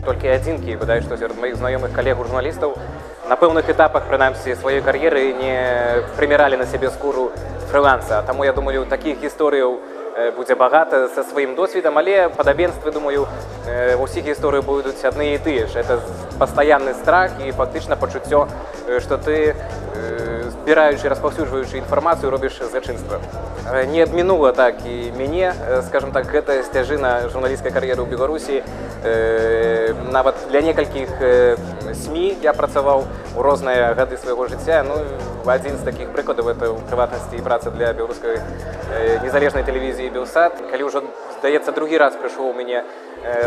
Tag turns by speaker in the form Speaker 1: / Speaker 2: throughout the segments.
Speaker 1: Толькі адзінкі, бадай што сярод маіх знаёмых калегаў-журналістаў на пэўных этапах, прынамсі, сваёй кар'еры не прыміралі на сябе скуру фрыланса. Таму, я думаю, такіх гісторыяў будзе багата са сваім досведам, але падабенствы, думаю, ва ўсіх гісторыях будуць адны і тыя ж. Это пастаянны страх і фактычна пачуццё, што ты, збіраючы, распаўсюджваючы інфармацыю, робіш злачынства. Не абмінула так і мяне, скажем так, гэта сцяжына журналісцкай кар'еры ў Беларусі. Нават для некалькіх СМІ я працаваў у розныя гады свайго жыцця. Ну, адзін з такіх прыкладаў — это, у прыватнасці, і праца для беларускай незалежнай тэлевізіі «Белсат». Калі ўжо, здаецца, другі раз прыйшоў у мяне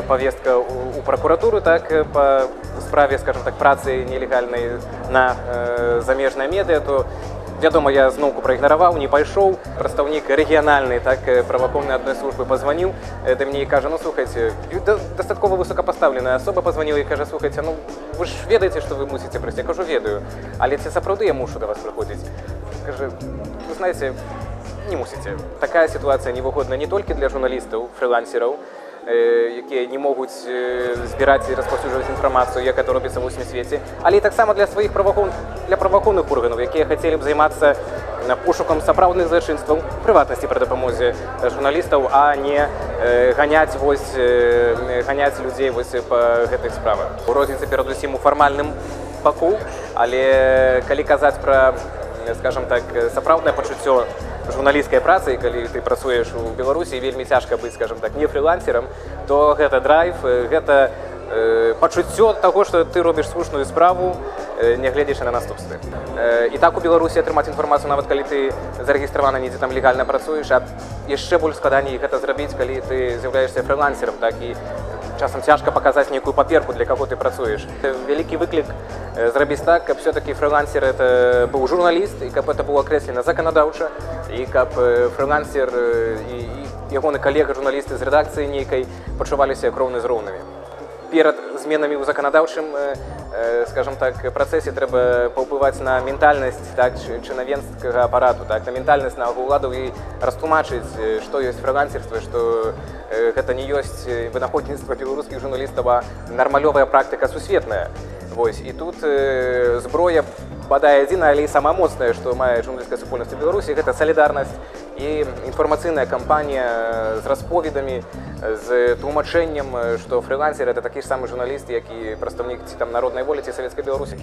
Speaker 1: повестка у прокуратуру, так, по справе, скажем так, працы нелегальнай на замежныя медыа, то, вядома, я зноўку праігнараваў, не пайшоў. Прадстаўнік рэгіянальнай, так, праваахоўнай адной службы пазваніў да мяне і кажа: ну, слухайце, дастаткова высокапастаўленая асоба пазваніла і кажа: слухайце, ну, вы ж ведаеце, што вы мусіце прыйсці. Я кажу: ведаю, але ці сапраўды я мушу да вас прыходзіць? Кажа: вы знаеце, не мусіце. Такая сітуацыя невыгодна не толькі для журналістаў, фрылансераў, якія не могуць збіраць і распаўсюджваць інфармацыю, як это робіцца ва ўсім свеце, але і таксама для сваіх праваахоўных органаў, якія хацелі б займацца пошукам сапраўдных злачынстваў, прыватнасці пры дапамозе журналістаў, а не ганяць людзей па гэтых справах. Розніца перадусім у фармальным баку, але калі казаць пра, скажем так, сапраўднае пачуццё журналісцкай працы, калі ты працуеш у Беларусі, вельмі цяжка быць, скажем так, не фрылансерам, то гэта драйв, гэта пачуццё таго, што ты робіш слушную справу, нягледзячы на наступствы. І так у Беларусі атрымаць інфармацыю, нават калі ты зарэгістраваны недзе там легальна працуеш, а яшчэ больш складаней гэта зрабіць, калі ты з'яўляешся фрылансерам, так, і часам цяжка паказаць нейкую паперку, для каго ты працуеш. Вялікі выклік зрабіць так, каб все-таки фрылансер это быў журналіст, і каб это было акрэслена заканадаўча, і каб фрылансер і ягоны калега-журналісты з рэдакцыі нейкай пачуваліся як роўны з роўнымі. Перад зменамі ў заканадаўчым, скажем так, працэсе трэба паўплываць на ментальнасць, так, чынавенскага апарату, так, на ментальнасць нават уладаў і растлумачыць, што ёсць фрылансерства, што гэта не ёсць вынаходніцтва беларускіх журналістаў, а нармалёвая практыка сусветная. Вось, і тут зброя, бадай адзіна, але і сама моцная, што мае журналісцкая супольнасць у Беларусі, гэта салідарнасць і інфармацыйная кампанія з расповедамі, з тлумачэннем, што фрылансер — это такі ж самы журналіст, як і прадстаўнік ці там народнай волі, ці савецкай Беларусі.